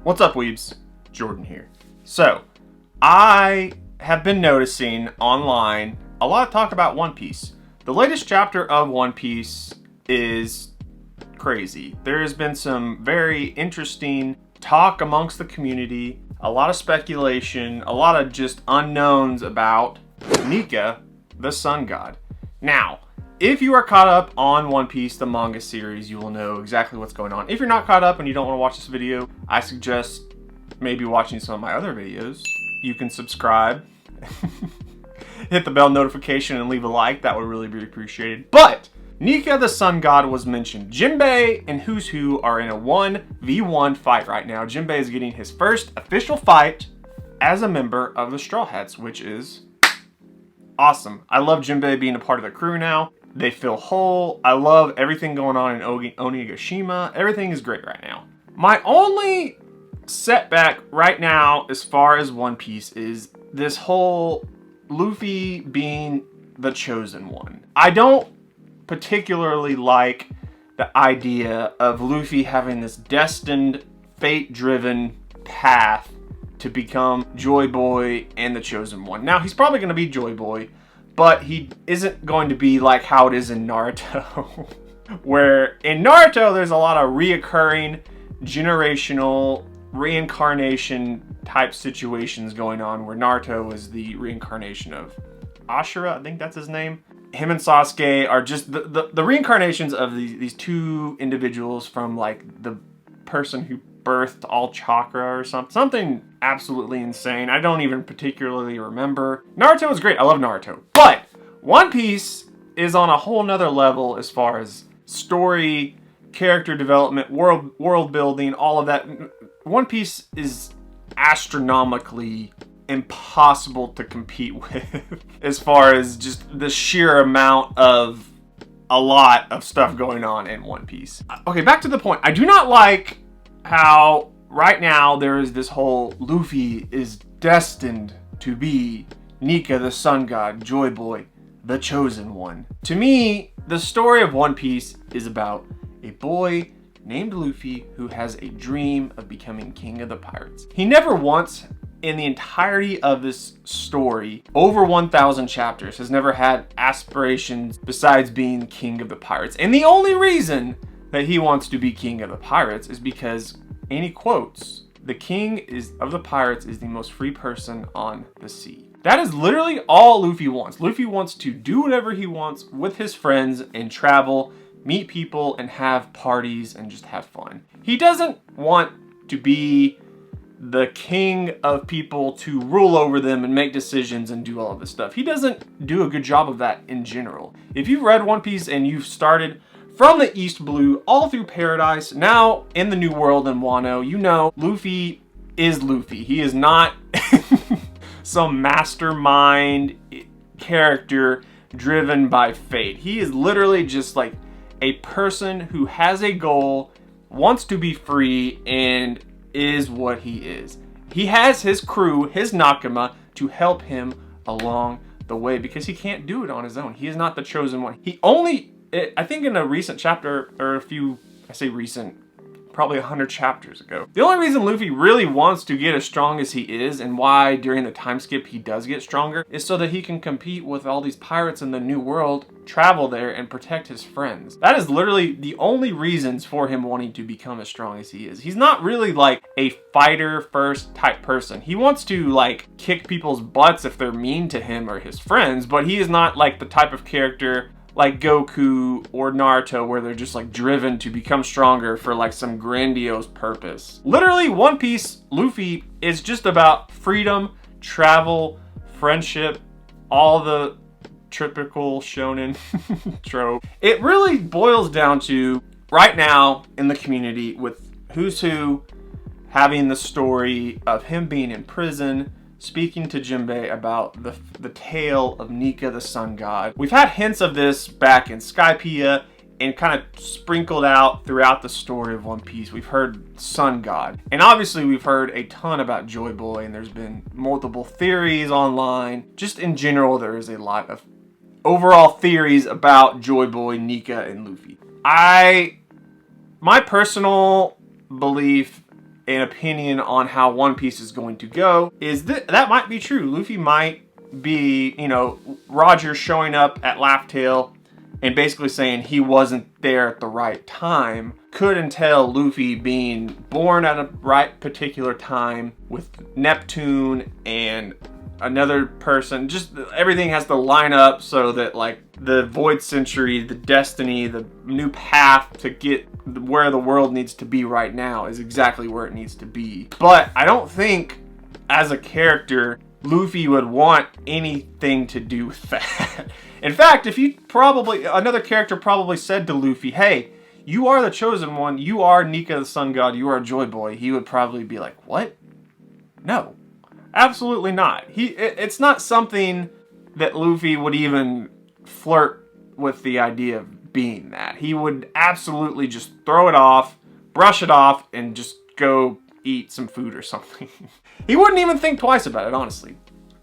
What's up, weebs? Jordan here. So, I have been noticing online a lot of talk about One Piece. The latest chapter of One Piece is crazy. There has been some very interesting talk amongst the community, a lot of speculation, a lot of just unknowns about Nika, the sun god. Now, if you are caught up on One Piece, the manga series, you will know exactly what's going on. If you're not caught up and you don't want to watch this video, I suggest maybe watching some of my other videos. You can subscribe, hit the bell notification, and leave a like. That would really be appreciated. But Nika, the sun god, was mentioned. Jinbei and Who's Who are in a 1v1 fight right now. Jinbei is getting his first official fight as a member of the Straw Hats, which is awesome. I love Jinbei being a part of the crew now. They feel whole. I love everything going on in Onigashima. Everything is great right now. My only setback right now as far as One Piece is this whole Luffy being the chosen one. I don't particularly like the idea of Luffy having this destined, fate-driven path to become Joy Boy and the chosen one. Now, he's probably going to be Joy Boy, but he isn't going to be like how it is in Naruto. Where in Naruto, there's a lot of reoccurring, generational, reincarnation type situations going on, where Naruto is the reincarnation of Ashura, I think that's his name. Him and Sasuke are just the reincarnations of these two individuals from like the person who birthed all chakra or something absolutely insane. I don't even particularly remember. Naruto is great. I love Naruto. But One Piece is on a whole nother level as far as story, character development, world building, all of that. One Piece is astronomically impossible to compete with as far as just the sheer amount of a lot of stuff going on in One Piece. Okay, back to the point. I do not like how right now there is this whole Luffy is destined to be Nika, the sun god, Joy Boy, the chosen one. To me, the story of One Piece is about a boy named Luffy who has a dream of becoming king of the pirates. He never once in the entirety of this story, over 1,000 chapters, has never had aspirations besides being king of the pirates. And the only reason that he wants to be king of the pirates is because, and he quotes, the king of the pirates is the most free person on the sea. That is literally all Luffy wants. Luffy wants to do whatever he wants with his friends and travel, meet people, and have parties and just have fun. He doesn't want to be the king of people to rule over them and make decisions and do all of this stuff. He doesn't do a good job of that in general. If you've read One Piece and you've started from the East Blue all through Paradise, now in the New World in Wano, you know Luffy is Luffy. He is not some mastermind character driven by fate. He is literally just like a person who has a goal, wants to be free, and is what he is. He has his crew, his Nakama, to help him along the way because he can't do it on his own. He is not the chosen one. He only, I think in a recent chapter, or a few, I say recent, probably 100 chapters ago. The only reason Luffy really wants to get as strong as he is, and why during the time skip he does get stronger, is so that he can compete with all these pirates in the New World, travel there, and protect his friends. That is literally the only reasons for him wanting to become as strong as he is. He's not really like a fighter first type person. He wants to like kick people's butts if they're mean to him or his friends, but he is not like the type of character like Goku or Naruto where they're just like driven to become stronger for like some grandiose purpose. Literally, One Piece, Luffy is just about freedom, travel, friendship, all the typical shonen trope. It really boils down to right now in the community with Who's Who having the story of him being in prison, speaking to Jinbei about the tale of Nika the sun god. We've had hints of this back in Skypiea and kind of sprinkled out throughout the story of One Piece. We've heard sun god. And obviously we've heard a ton about Joy Boy, and there's been multiple theories online. Just in general, there is a lot of overall theories about Joy Boy, Nika, and Luffy. My personal belief an opinion on how One Piece is going to go is that might be true. Luffy might be, you know, Roger showing up at Laugh Tale and basically saying he wasn't there at the right time could entail Luffy being born at a right particular time with Neptune and another person. Just everything has to line up so that like the Void Century, the destiny, the new path to get where the world needs to be right now is exactly where it needs to be. But I don't think as a character Luffy would want anything to do with that. In fact, if you another character probably said to Luffy, hey, you are the chosen one, you are Nika the Sun God, you are Joy Boy, he would probably be like, what? No, absolutely not. It's not something that Luffy would even flirt with the idea of being that. He would absolutely just throw it off, brush it off, and just go eat some food or something. He wouldn't even think twice about it, honestly.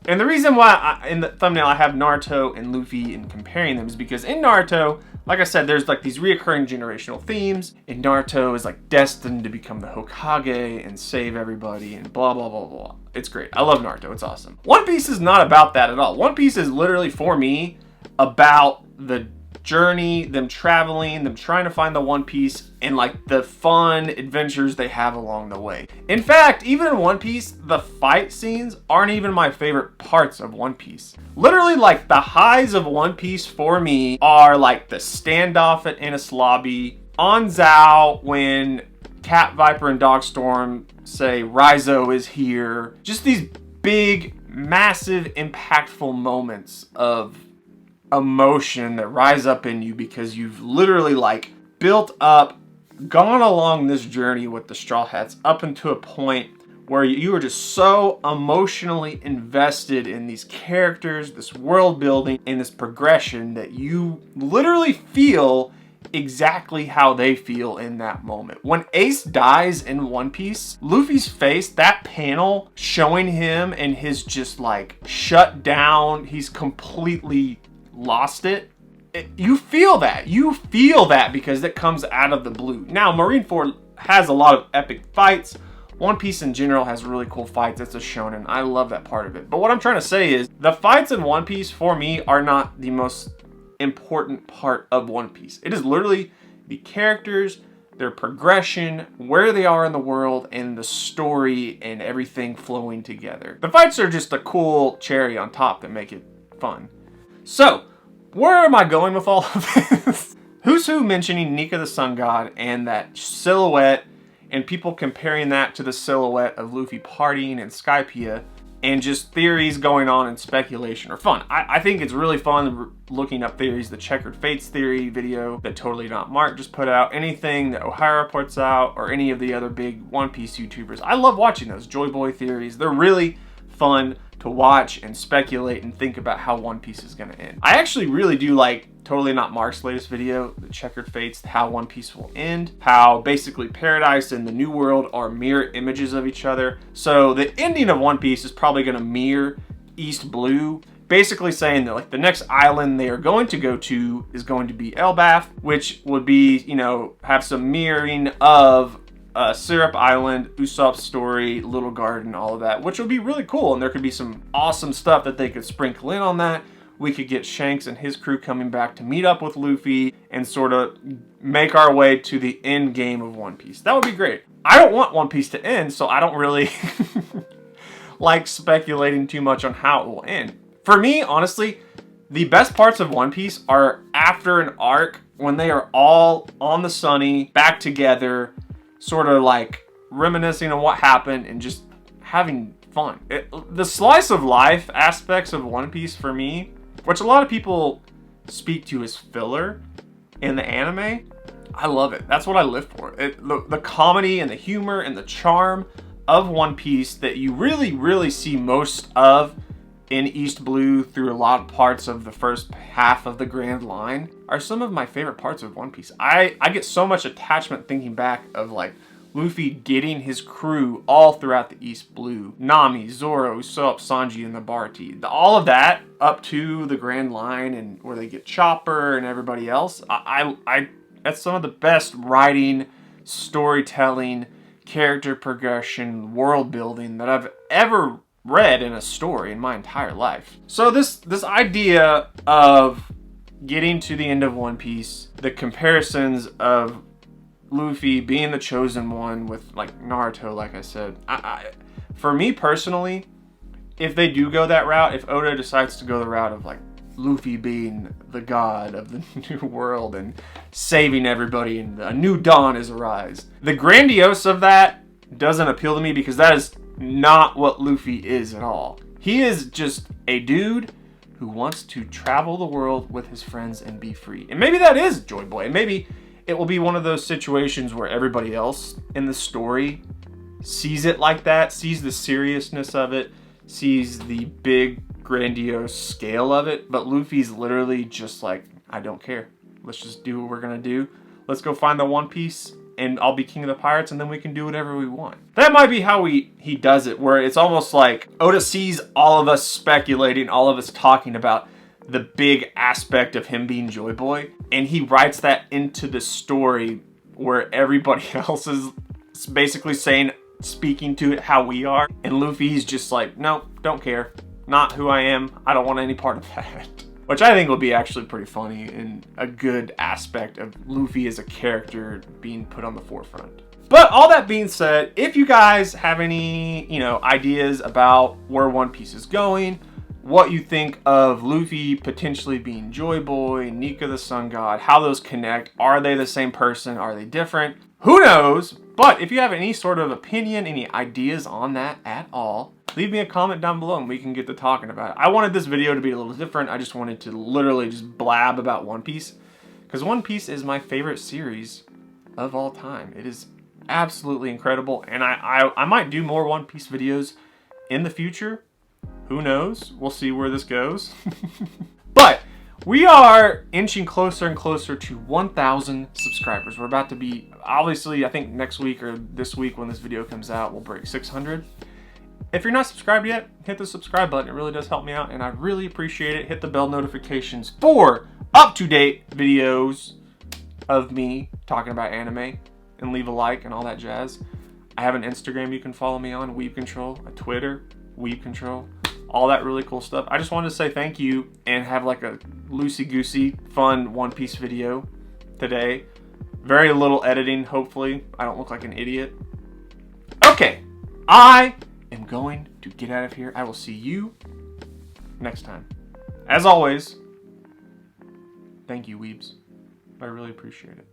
And the reason why in the thumbnail I have Naruto and Luffy and comparing them is because in Naruto, like I said, there's like these reoccurring generational themes, and Naruto is like destined to become the Hokage and save everybody and blah, blah, blah, blah. It's great. I love Naruto. It's awesome. One Piece is not about that at all. One Piece is literally, for me, about the journey, them traveling, them trying to find the One Piece, and like the fun adventures they have along the way. In fact, even in One Piece, the fight scenes aren't even my favorite parts of One Piece. Literally, like the highs of One Piece for me are like the standoff at Enies Lobby, on Zao when Cat Viper and Dogstorm say Raizo is here. Just these big, massive, impactful moments of emotion that rise up in you because you've literally like built up, gone along this journey with the Straw Hats up into a point where you are just so emotionally invested in these characters, this world building, and this progression that you literally feel exactly how they feel in that moment. When Ace dies in One Piece, Luffy's face, that panel showing him and his just like shut down, he's completely lost it. You feel that. You feel that because it comes out of the blue. Now, Marineford has a lot of epic fights. One Piece in general has really cool fights. It's a shonen. I love that part of it. But what I'm trying to say is the fights in One Piece for me are not the most important part of One Piece. It is literally the characters, their progression, where they are in the world, and the story and everything flowing together. The fights are just a cool cherry on top that make it fun. So, where am I going with all of this? Who's Who mentioning Nika the Sun God and that silhouette, and people comparing that to the silhouette of Luffy partying in Skypiea, and just theories going on and speculation are fun. I think it's really fun looking up theories. The Checkered Fates theory video that Totally Not Mark just put out, anything that O'Hara puts out, or any of the other big One Piece YouTubers. I love watching those Joy Boy theories. They're really fun to watch and speculate and think about how One Piece is going to end. I actually really do like Totally Not Mark's latest video, The Checkered Fates, how One Piece will end, how basically Paradise and the New World are mirror images of each other. So the ending of One Piece is probably going to mirror East Blue, basically saying that like the next island they are going to go to is going to be Elbaf, which would be, you know, have some mirroring of Syrup Island, Usopp's story, Little Garden, all of that, which would be really cool. And there could be some awesome stuff that they could sprinkle in on that. We could get Shanks and his crew coming back to meet up with Luffy and sort of make our way to the end game of One Piece. That would be great. I don't want One Piece to end, so I don't really like speculating too much on how it will end. For me, honestly, the best parts of One Piece are after an arc when they are all on the Sunny, back together, sort of like reminiscing on what happened and just having fun. The slice of life aspects of One Piece for me, which a lot of people speak to as filler in the anime, I love it. That's what I live for. The comedy and the humor and the charm of One Piece that you really, really see most of in East Blue through a lot of parts of the first half of the Grand Line are some of my favorite parts of One Piece. I get so much attachment thinking back of like Luffy getting his crew all throughout the East Blue. Nami, Zoro, Usopp, Sanji, and the Barty. All of that up to the Grand Line and where they get Chopper and everybody else. That's some of the best writing, storytelling, character progression, world building that I've ever read in a story in my entire life. So this idea of getting to the end of One Piece, the comparisons of Luffy being the chosen one with like Naruto, like I said, for me personally, if they do go that route, if Oda decides to go the route of like Luffy being the god of the new world and saving everybody and a new dawn is arise, the grandiose of that doesn't appeal to me because that is not what Luffy is at all. He is just a dude who wants to travel the world with his friends and be free. And maybe that is Joy Boy. And maybe it will be one of those situations where everybody else in the story sees it like that, sees the seriousness of it, sees the big, grandiose scale of it. But Luffy's literally just like, I don't care. Let's just do what we're gonna do. Let's go find the One Piece and I'll be king of the pirates and then we can do whatever we want. That might be how he does it, where it's almost like Oda sees all of us speculating, all of us talking about the big aspect of him being Joy Boy, and he writes that into the story where everybody else is basically speaking to it how we are, and Luffy's just like, no, don't care. Not who I am. I don't want any part of that. Which I think will be actually pretty funny and a good aspect of Luffy as a character being put on the forefront. But all that being said, if you guys have any, ideas about where One Piece is going, what you think of Luffy potentially being Joy Boy, Nika the Sun God, how those connect, are they the same person, are they different? Who knows? But if you have any sort of opinion, any ideas on that at all, leave me a comment down below and we can get to talking about it. I wanted this video to be a little different. I just wanted to literally just blab about One Piece, because One Piece is my favorite series of all time. It is absolutely incredible, and I might do more One Piece videos in the future. Who knows? We'll see where this goes. But we are inching closer and closer to 1,000 subscribers. We're about to be, obviously, I think next week or this week when this video comes out, we'll break 600. If you're not subscribed yet, hit the subscribe button. It really does help me out, and I really appreciate it. Hit the bell notifications for up-to-date videos of me talking about anime, and leave a like and all that jazz. I have an Instagram you can follow me on, Weeb Control, a Twitter, Weeb Control, all that really cool stuff. I just wanted to say thank you and have like a loosey-goosey, fun One Piece video today. Very little editing, hopefully. I don't look like an idiot. Okay, I am going to get out of here. I will see you next time. As always, thank you, Weebs. I really appreciate it.